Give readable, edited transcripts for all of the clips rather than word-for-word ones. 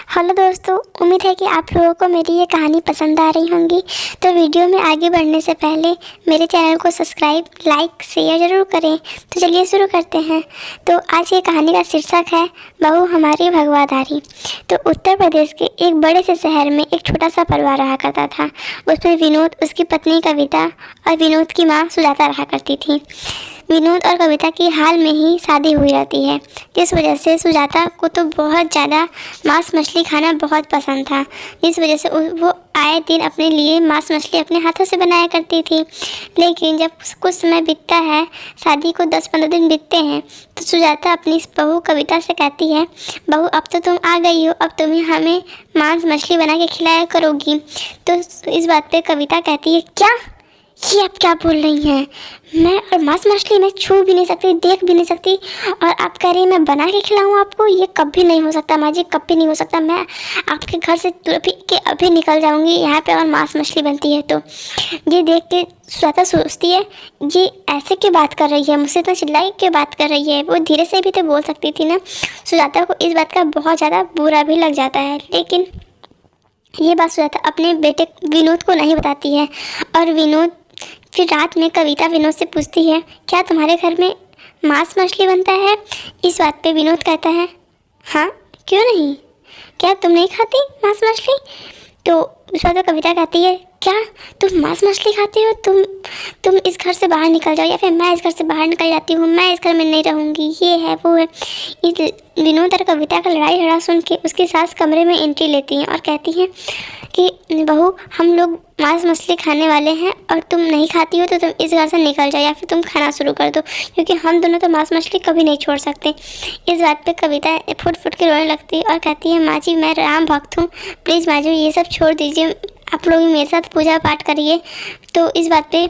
Hello दोस्तों, उम्मीद है कि आप लोगों को मेरी ये कहानी पसंद आ रही होंगी। तो वीडियो में आगे बढ़ने से पहले मेरे चैनल को सब्सक्राइब, लाइक, शेयर ज़रूर करें। तो चलिए शुरू करते हैं। तो आज ये कहानी का शीर्षक है बहू हमारी भगवाधारी। तो उत्तर प्रदेश के एक बड़े से शहर में एक छोटा सा परिवार रहा करता था। उसमें विनोद, उसकी पत्नी कविता और विनोद की माँ सुजाता रहा करती थी। विनोद और कविता की हाल में ही शादी हुई रहती है, जिस वजह से सुजाता को तो बहुत ज़्यादा मांस मछली खाना बहुत पसंद था। जिस वजह से वो आए दिन अपने लिए मांस मछली अपने हाथों से बनाया करती थी। लेकिन जब कुछ समय बीतता है, शादी को 10-15 दिन बीतते हैं, तो सुजाता अपनी बहू कविता से कहती है, बहू अब तो तुम आ गई हो, अब तुम्हें हमें मांस मछली बना के खिलाया करोगी। तो इस बात पे कविता कहती है, क्या ये आप क्या बोल रही हैं? मैं और मांस मछली मैं छू भी नहीं सकती, देख भी नहीं सकती, और आप कह रही हैं मैं बना के खिलाऊँ आपको? ये कभी नहीं हो सकता माँ जी, कभी नहीं हो सकता। मैं आपके घर से अभी के अभी निकल जाऊंगी यहाँ पे और मांस मछली बनती है तो। ये देख के सुजाता सोचती है, ये ऐसे क्यों बात कर रही है, मुझसे तो चिल्लाई क्यों बात कर रही है? वो धीरे से भी तो बोल सकती थी ना। सुजाता को इस बात का बहुत ज़्यादा बुरा भी लग जाता है, लेकिन ये बात सुजाता अपने बेटे विनोद को नहीं बताती है। और विनोद फिर रात में कविता विनोद से पूछती है, क्या तुम्हारे घर में मांस मछली बनता है? इस बात पे विनोद कहता है, हाँ क्यों नहीं, क्या तुम नहीं खाती मांस मछली? तो उस बात पर कविता कहती है, क्या तुम मांस मछली खाती हो? तुम इस घर से बाहर निकल जाओ, या फिर मैं इस घर से बाहर निकल जाती हूँ, मैं इस घर में नहीं रहूँगी, ये है वो है। इस विनोद और कविता का लड़ाई झगड़ा सुन के उसकी सास कमरे में एंट्री लेती हैं और कहती हैं कि बहू, हम लोग मांस मछली खाने वाले हैं और तुम नहीं खाती हो, तो तुम इस घर से निकल जाओ या फिर तुम खाना शुरू कर दो, क्योंकि हम दोनों तो मांस मछली कभी नहीं छोड़ सकते। इस बात पे कविता फुट फुट के रोने लगती है और कहती है, माँ जी मैं राम भक्त हूँ, प्लीज़ माँ जी ये सब छोड़ दीजिए, आप लोग मेरे साथ पूजा पाठ करिए। तो इस बात पे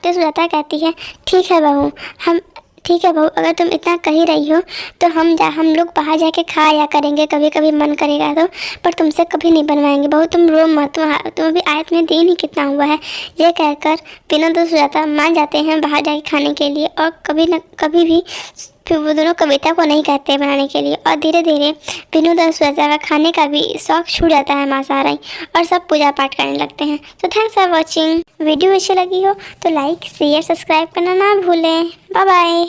सुजाता कहती है, ठीक है बहू, अगर तुम इतना कह ही रही हो तो हम लोग बाहर जाके खा या करेंगे, कभी कभी मन करेगा तो, पर तुमसे कभी नहीं बनवाएंगे। बहू तुम रो मत, तुम अभी आयत में दिन ही कितना हुआ है। ये कहकर विनोद और सुजाता मान जाते हैं बाहर जाके खाने के लिए, और कभी भी फिर वो दोनों कविता को नहीं कहते बनाने के लिए। और धीरे धीरे विनोद और सुजाता का खाने का भी शौक छूट जाता है मांसाहारी, और सब पूजा पाठ करने लगते हैं। तो थैंक्स फॉर वॉचिंग। वीडियो अच्छी लगी हो तो लाइक, शेयर, सब्सक्राइब करना ना भूलें। Bye bye.